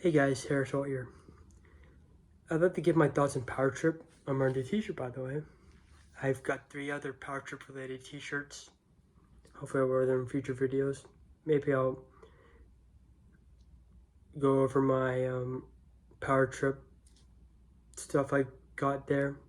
Hey guys, Harris Holt here. I'd like to give my thoughts on Power Trip. I'm wearing the t-shirt, by the way. I've got 3 other Power Trip related t-shirts. Hopefully I'll wear them in future videos. Maybe I'll go over my Power Trip stuff I got there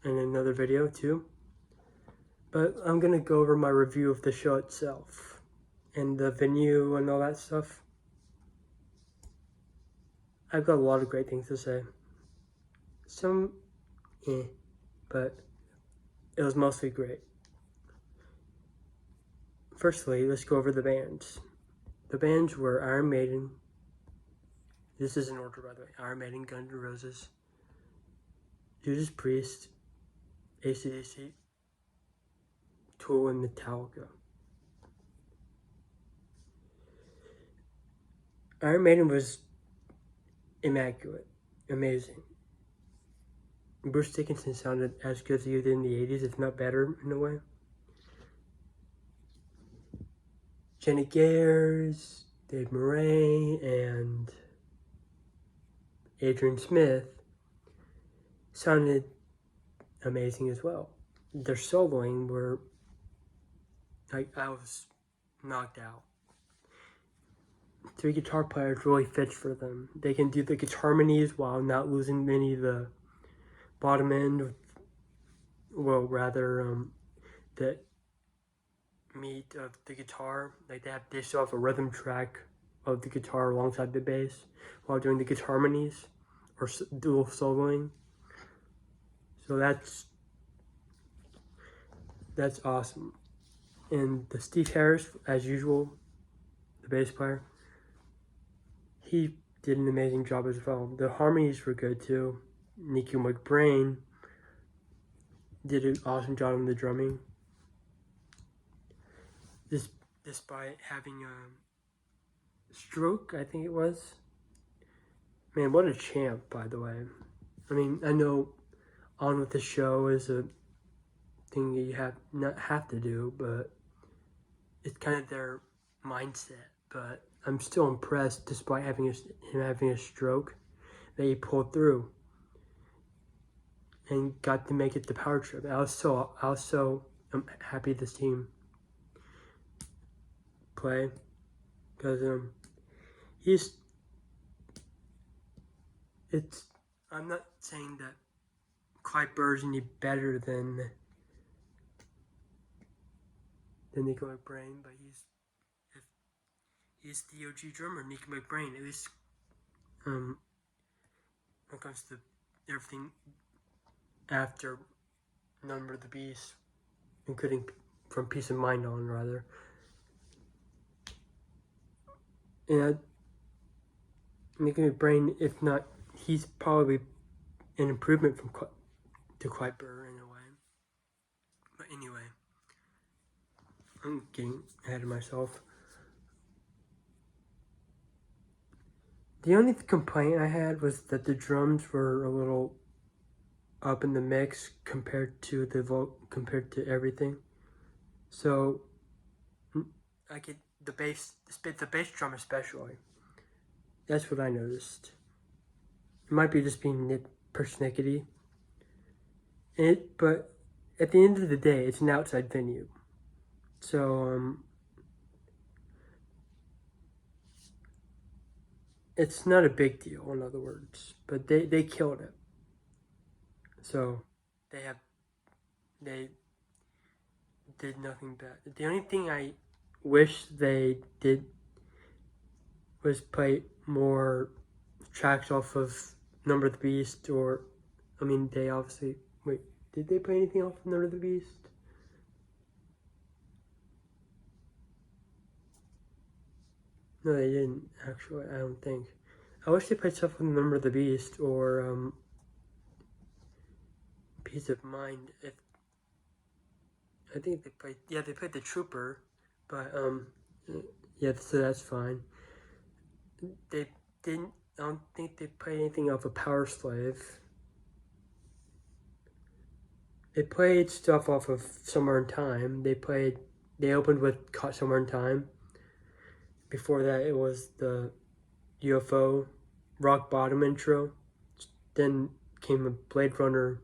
in another video too. But I'm gonna go over my review of the show itself and the venue and all that stuff. I've got a lot of great things to say. Some, but it was mostly great. Firstly, let's go over the bands. The bands were Iron Maiden. This is in order, by the way. Iron Maiden, Guns N' Roses, Judas Priest, AC/DC, Tool, and Metallica. Iron Maiden was immaculate, amazing. Bruce Dickinson sounded as good as he did in the 80s, if not better in a way. Jenny Gers, Dave Murray, and Adrian Smith sounded amazing as well. Their soloing were, I was knocked out. 3 guitar players really fits for them. They can do the guitar harmonies while not losing any of the bottom end, well, rather, the meat of the guitar. Like they still have a rhythm track of the guitar alongside the bass while doing the guitar harmonies or dual soloing. So that's awesome. And the Steve Harris, as usual, the bass player, he did an amazing job as well. The harmonies were good too. Nicky McBrain did an awesome job on the drumming. Despite having a stroke, I think it was. Man, what a champ, by the way. I mean, I know On With The Show is a thing that you not have to do, but it's kind of their mindset. But I'm still impressed, despite him having a stroke, that he pulled through and got to make it the Power Trip. I was so happy this team play, because I'm not saying that Clyde Burr's any better than Nicky McBrain, but he's the OG drummer, Nicky McBrain, at least when it comes to everything after Number of the Beast, including from Peace of Mind on, rather. And Nicky McBrain, if not, he's probably an improvement to Clyde Burr in a way. But anyway, I'm getting ahead of myself. The only complaint I had was that the drums were a little up in the mix compared to everything. So the bass drum especially. That's what I noticed. It might be just being persnickety. But at the end of the day, it's an outside venue. So it's not a big deal, in other words. But they killed it. So they did nothing bad. The only thing I wish they did was play more tracks off of Number of the Beast, or, I mean, they obviously, wait, did they play anything off of Number of the Beast? No, they didn't, actually, I don't think. I wish they played stuff from Number of the Beast, or, Peace of Mind. I think they played The Trooper, but, yeah, so that's fine. I don't think they played anything off of Power Slave. They played stuff off of Somewhere in Time. They opened with Somewhere in Time. Before that, it was the UFO Rock Bottom intro. Then came a Blade Runner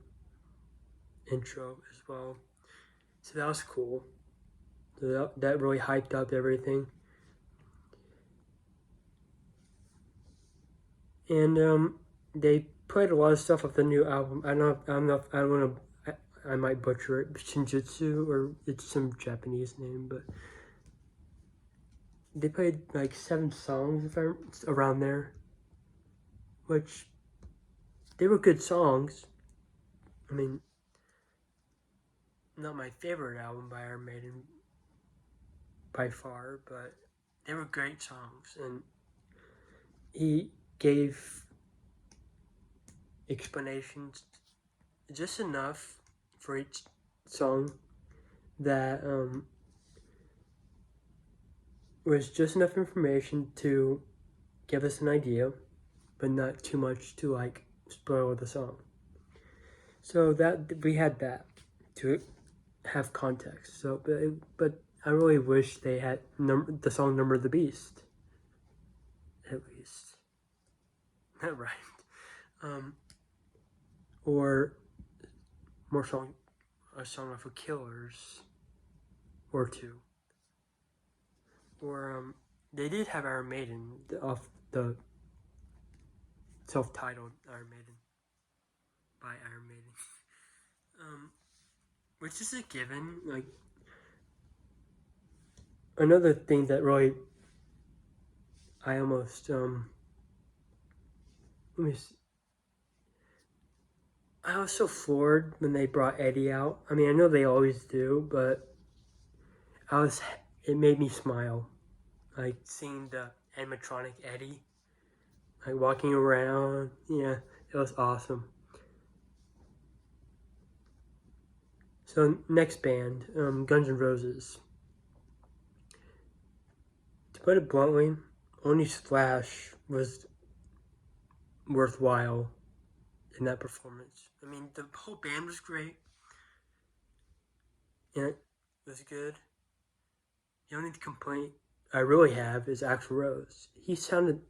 intro as well. So that was cool. So that really hyped up everything. And they played a lot of stuff off the new album. I don't want to. I might butcher it, Shinjutsu, or it's some Japanese name, but they played like 7 songs if I'm around there, which they were good songs. I mean, not my favorite album by Iron Maiden by far, but they were great songs, and he gave explanations just enough for each song that was just enough information to give us an idea, but not too much to like spoil the song. So that we had that to have context. So, but I really wish they had the song "Number of the Beast," at least. Not right. Or more a song of Killers, or 2. Or they did have Iron Maiden off the self-titled Iron Maiden by Iron Maiden, which is a given. Like another thing that really I almost let me see. I was so floored when they brought Eddie out. I mean, I know they always do, but it made me smile. Like seeing the animatronic Eddie, like walking around. Yeah, it was awesome. So next band, Guns N' Roses. To put it bluntly, only Slash was worthwhile in that performance. I mean, the whole band was great, and it was good. The only complaint I really have is Axl Rose. He sounded.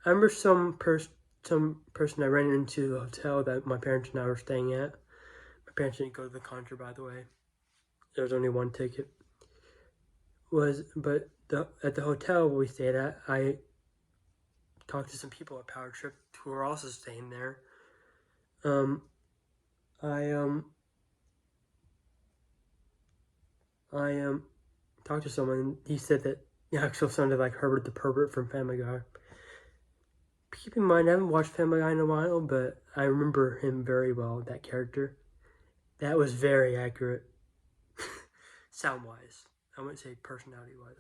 I remember some person I ran into the hotel that my parents and I were staying at. My parents didn't go to the concert, by the way. There was only one ticket. But at the hotel we stayed at, I talked to some people at Power Trip who were also staying there. I talked to someone, and he said that he actually sounded like Herbert the Pervert from Family Guy. Keep in mind, I haven't watched Family Guy in a while, but I remember him very well, that character. That was very accurate, sound-wise. I wouldn't say personality-wise.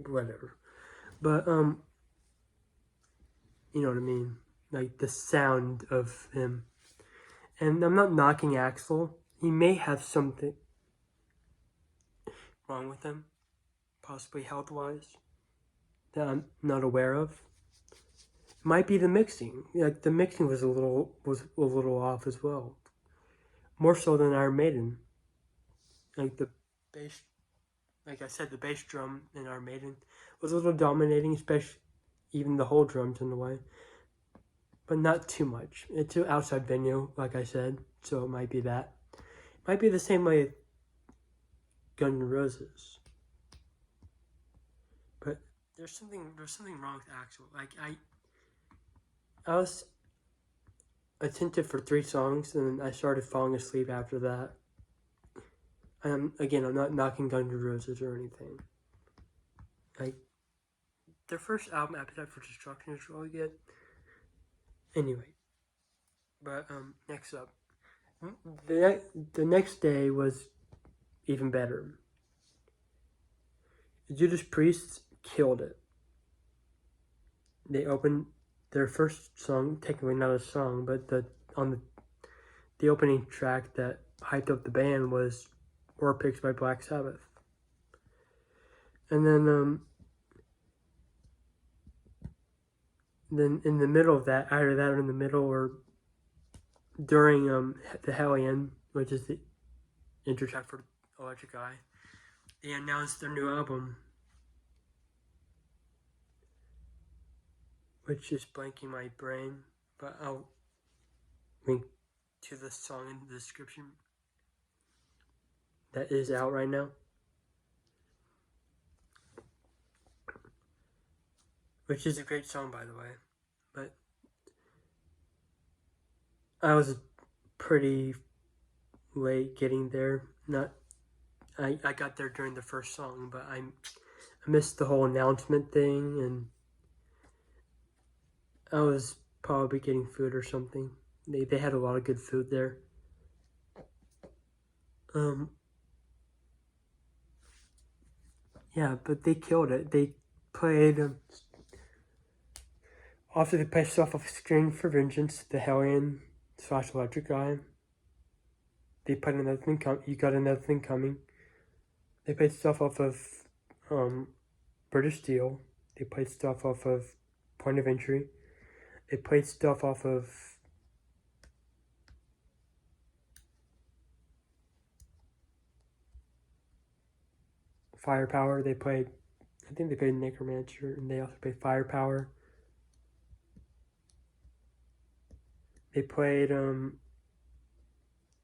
Whatever. But, you know what I mean? Like, the sound of him. And I'm not knocking Axl. He may have something wrong with him, possibly health-wise, that I'm not aware of. It might be the mixing. Like, the mixing was a little off as well. More so than Iron Maiden. Like, the bass, like I said, the bass drum in Iron Maiden was a little dominating, especially even the whole drums in a way. But not too much. It's an outside venue, like I said, so it might be that. It might be the same way Guns N' Roses. But there's something wrong with Axl. Like I was attentive for 3 songs, and I started falling asleep after that. Again, I'm not knocking Guns N' Roses or anything. Like, their first album, Appetite for Destruction, is really good. Anyway, but next up, the next day was even better. Judas Priest killed it. They opened their first song, technically not a song, but the opening track that hyped up the band was War Pigs by Black Sabbath. And then in the middle of that, either that or in the middle or during the Hellion, which is the intro track for Electric Eye, they announced their new album. which is blanking my brain, but I'll link to the song in the description that is out right now. Which is a great song, by the way. But I was pretty late getting there. I got there during the first song, but I missed the whole announcement thing, and I was probably getting food or something. They had a lot of good food there. Yeah, but they killed it. They played after they played stuff off Scream for Vengeance, the Hellion / Electric Eye. They played Another Thing You Got Another Thing Coming. They played stuff off of British Steel. They played stuff off of Point of Entry. They played stuff off of Firepower. I think they played Necromancer, and they also played Firepower. They played the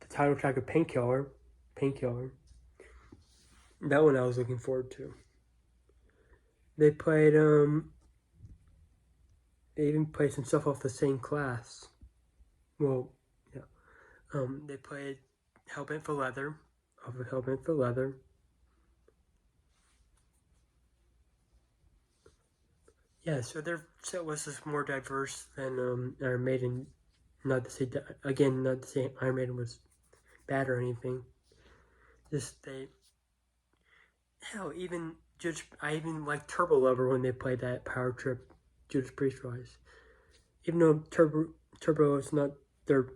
title track of Painkiller. That one I was looking forward to. They played they even played some stuff off the same class. Well, yeah. They played Hellbent for Leather, off of Hellbent for Leather. Yeah, so their set list is more diverse than Iron Maiden. Not to say Iron Maiden was bad or anything. Just I even like Turbo Lover when they played that Power Trip Judas Priest Rise. Even though Turbo is not their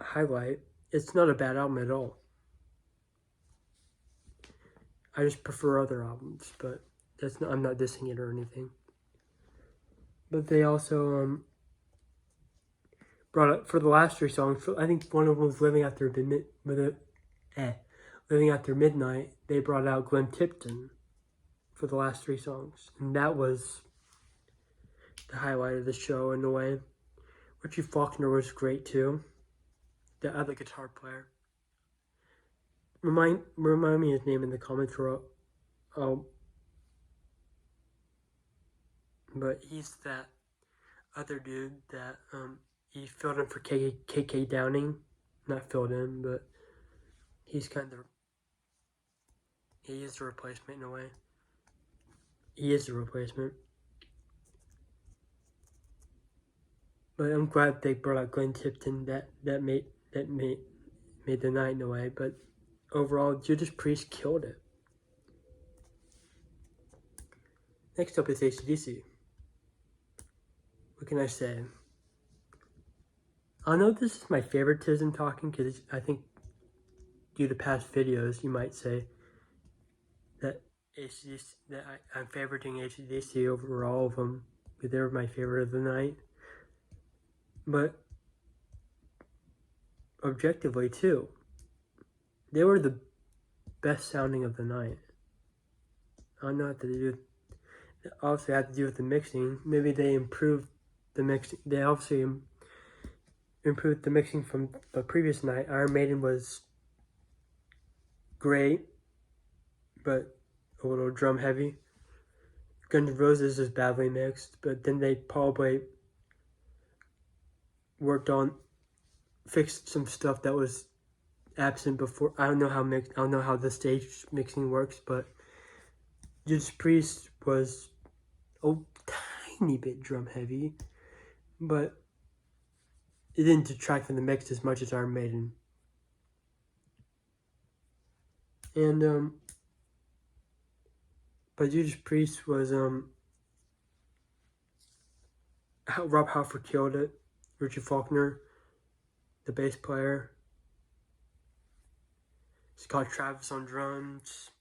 highlight, it's not a bad album at all. I just prefer other albums, but I'm not dissing it or anything. But they also brought up for the last 3 songs. I think one of them was Living After Midnight. They brought out Glenn Tipton for the last 3 songs, and that was the highlight of the show in a way. Richie Faulkner was great too, the other guitar player. Remind me his name in the comments. But he's that other dude that he filled in for KK Downing. Not filled in, but he is the replacement in a way. He is the replacement. But I'm glad they brought out Glenn Tipton. That made the night in a way. But overall, Judas Priest killed it. Next up is AC/DC. What can I say? I know this is my favoritism talking, because I think due to past videos, you might say that I'm favoriting AC/DC over all of them, but they're my favorite of the night. But objectively too, they were the best sounding of the night. I don't know what to do. Obviously, had to do with the mixing. Maybe they improved the mixing. They obviously improved the mixing from the previous night. Iron Maiden was great, but a little drum heavy. Guns N' Roses is badly mixed, but then they probably fixed some stuff that was absent before. I don't know how the stage mixing works, but Judas Priest was a tiny bit drum heavy, but it didn't detract from the mix as much as Iron Maiden. And but Judas Priest was Rob Halford killed it. Richie Faulkner, the bass player. Scott Travis on drums.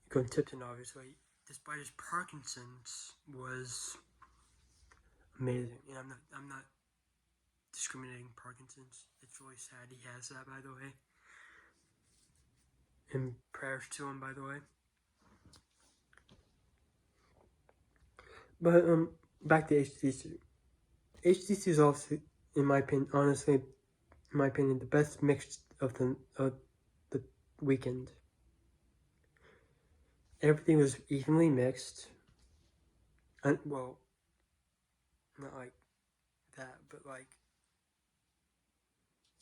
Glenn Tipton, obviously, despite his Parkinson's, was amazing. And I'm not discriminating Parkinson's. It's really sad he has that, by the way. And prayers to him, by the way. But back to HTC. HTC is also, in my opinion, honestly, in my opinion, the best mix of the weekend. Everything was evenly mixed. And, well, not like that, but like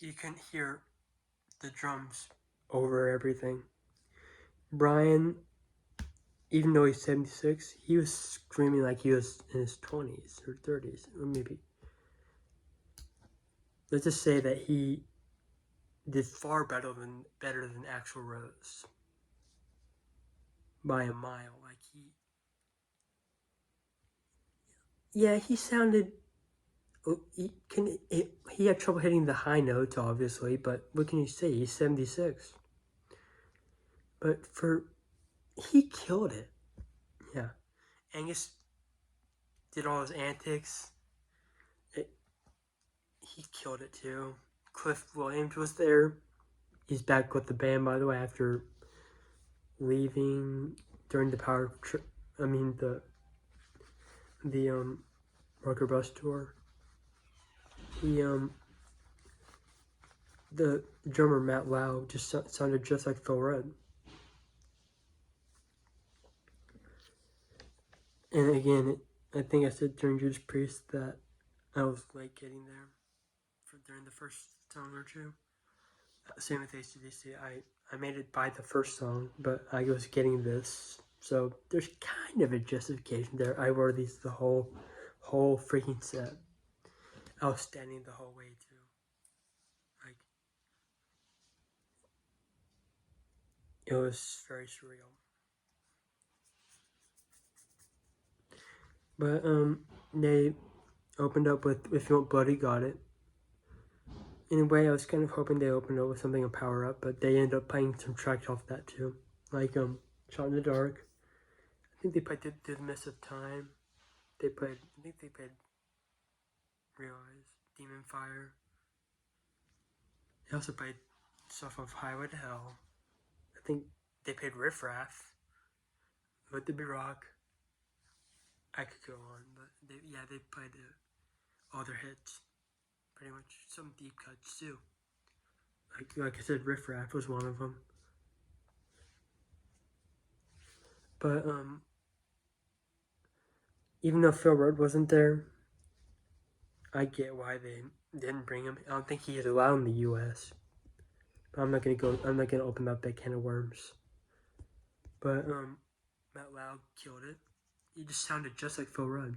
you couldn't hear the drums over everything. Brian, even though he's 76, he was screaming like he was in his 20s or 30s, or maybe. Let's just say that he did far better than Axl Rose by a mile. Like he sounded. He had trouble hitting the high notes, obviously, but what can you say? He's 76. But he killed it. Yeah. Angus did all his antics. He killed it too. Cliff Williams was there. He's back with the band, by the way, after leaving during the Rocker Bus tour. The drummer Matt Lau just sounded just like Phil Rudd. And again, I think I said during Judas Priest that I was late getting there during the first song or two. Same with AC/DC. I made it by the first song, but I was getting this. So there's kind of a justification there. I wore these the whole freaking set. I was standing the whole way too. Like, it was very surreal. But they opened up with If You Want Blood, You Got It. In a way, I was kind of hoping they opened up with something of Power Up, but they ended up playing some tracks off that too. Like Shot in the Dark. I think they played The Mist of Time. I think they played Realize, Demon Fire. They also played stuff off Highway to Hell. I think they played Riff Raff, Let There Be Rock. I could go on, but they played all their hits. Pretty much some deep cuts too. Like I said, Riff Raff was one of them. But even though Phil Rudd wasn't there, I get why they didn't bring him. I don't think he is allowed in the U.S. But I'm not gonna open up that can of worms. But Matt Lau killed it. He just sounded just like Phil Rudd.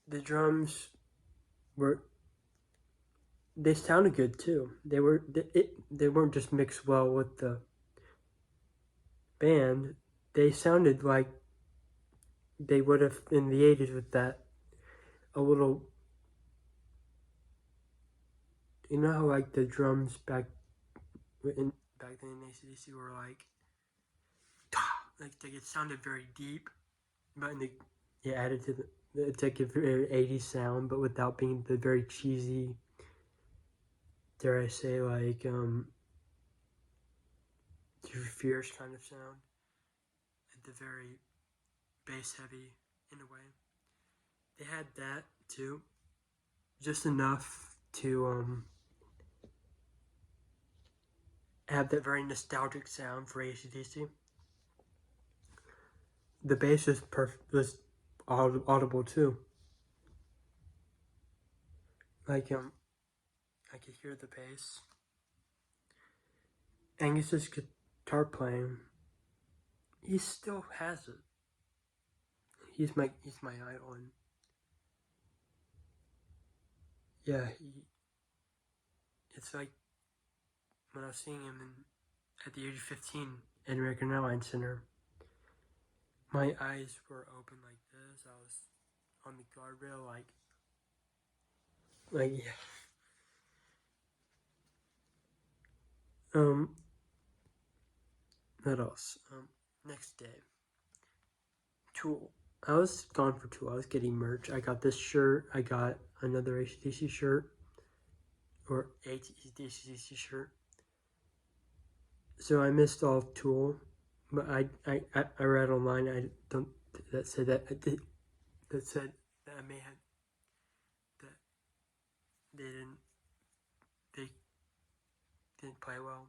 The drums they sounded good too. They weren't just mixed well with the band. They sounded like they would have in the 80s with that a little. You know how like the drums back then in AC/DC were like it sounded very deep, but you added to it's like a very 80s sound, but without being the very cheesy, dare I say, like fierce kind of sound, and the very bass heavy in a way. They had that too, just enough to have that very nostalgic sound for AC/DC. The bass was audible too. Like I could hear the bass. Angus's guitar playing, he still has it. He's my idol. And yeah, it's like when I was seeing him at the age of 15 at American Airlines Center, my eyes were open like this. I was on the guardrail, like yeah. What else? Next day, Tool. I was gone for Tool. I was getting merch. I got this shirt. I got another AC/DC shirt, or AC/DC shirt. So I missed all of Tool, but I read online. I don't that said that I did that said that I may have that they didn't play well.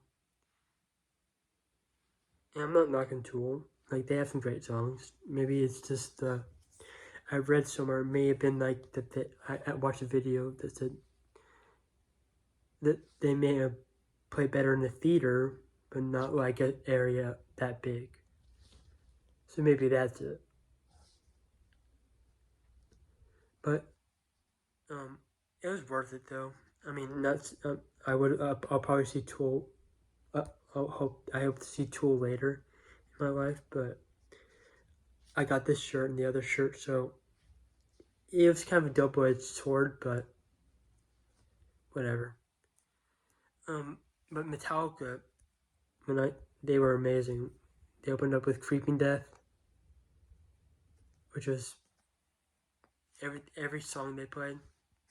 And I'm not knocking Tool. Like they have some great songs. Maybe it's just I read somewhere it may have been like that. I watched a video that said that they may have played better in the theater, but not like an area that big. So maybe that's it. But it was worth it though. I mean, not. I would. I'll probably see Tool. I hope to see Tool later in my life, but I got this shirt and the other shirt, so it was kind of a double-edged sword, but whatever. But Metallica, they were amazing. They opened up with Creeping Death, which was every song they played.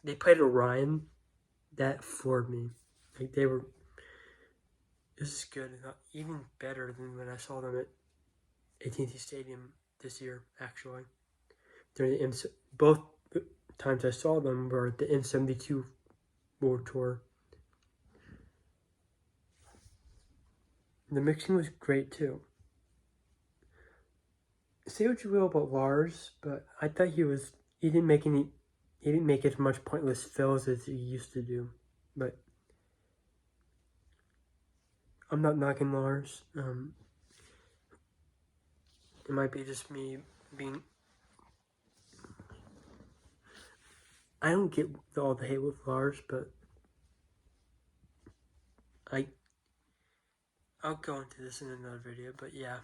They played Orion, that floored me. Like they were. This is good, even better than when I saw them at AT&T Stadium this year. Actually, during the both times I saw them were at the M72 World Tour. The mixing was great too. Say what you will about Lars, but I thought he didn't make as much pointless fills as he used to do. But I'm not knocking Lars. It might be just me being. I don't get all the hate with Lars, but I'll go into this in another video. But yeah,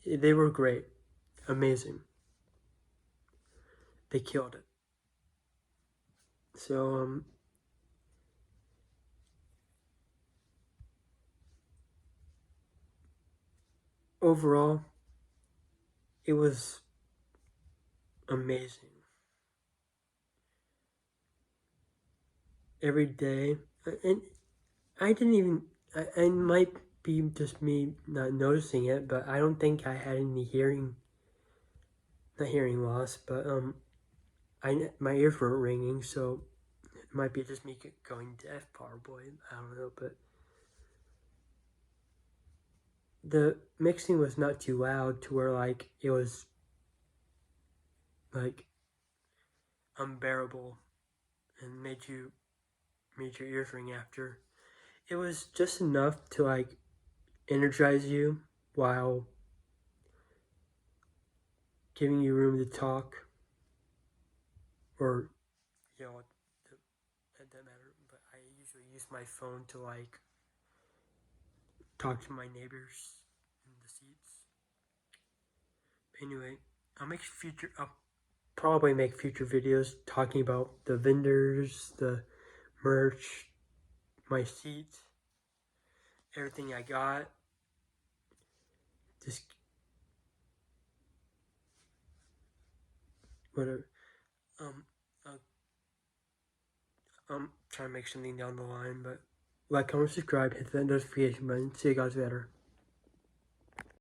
they were great, amazing. They killed it. So overall, it was amazing. Every day, and I didn't even. I might be just me not noticing it, but I don't think I had any not hearing loss, but my ears weren't ringing, so it might be just me going deaf, probably. I don't know, but the mixing was not too loud to where like it was like unbearable and made your ears ring after. It was just enough to like energize you while giving you room to talk or yell at that matter. But I usually use my phone to like talk to my neighbors in the seats. Anyway, I'll probably make future videos talking about the vendors, the merch, my seats, everything I got. Just whatever. I'm trying to make something down the line, but like, comment, subscribe, hit that notification button. See you guys later.